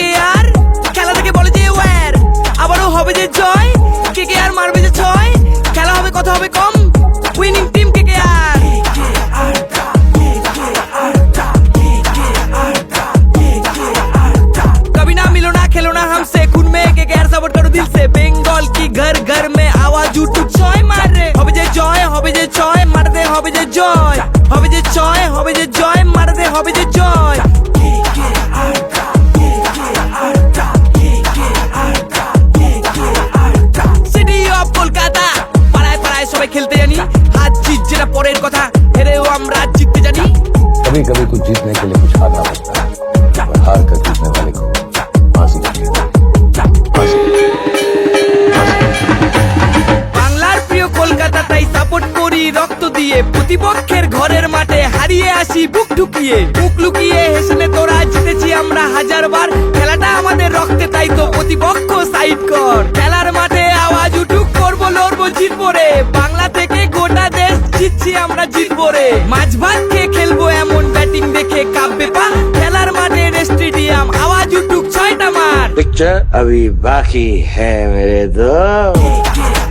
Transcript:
KKR খেলা থেকে বলে যে ওয়ার আবারও হবে যে জয় KKR মারবে যে ছয় খেলা হবে কথা হবে কম উইনিং টিম KKR कभी ना मिलो ना खेलो ना हमसे खून में KKR सपोर्ट करो दिल से बंगाल की घर घर में आवाज उठू ছয় মারে হবে যে জয় হবে যে ছয় মারতে হবে যে জয় হবে যে ছয় হবে যে জয় মারতে হবে যে জয় সিটি অফ কলকাতা পাড়ায় পাড়ায় সবাই খেলতে জানি হাত জিত যেটা পরের কথা হেরেও আমরা জিততে জানি कभी कभी कुछ जीतने के लिए कुछ हारना पड़ता है और हार कर जीतने वाले को फांसी বাংলার প্রিয় কলকাতা তাই সাপোর্ট করি রক্ত দিয়ে প্রতিপক্ষের ঘরের মাঠে হারিয়ে আসি বুক ঢুকিয়ে বুক লুকিয়ে হেসে তোরা জিতেছি আমরা হাজারবার খেলাটা আমাদের রক্তে তাই তো প্রতিপক্ষ সাইড কর খেলার মাঠে আওয়াজ উঠুক করবো লড়বো জিতবো রে বাংলা থেকে গোটা দেশ জিতছি আমরা জিতবো রে মাঝ ভাত খেয়ে খেলবো এমন ব্যাটিং দেখে কাঁপবে পা খেলার মাঠে স্টেডিয়াম আওয়াজ উঠুক ছয়টা মার पिक्चर अभी बाकी है मेरे दोस्त।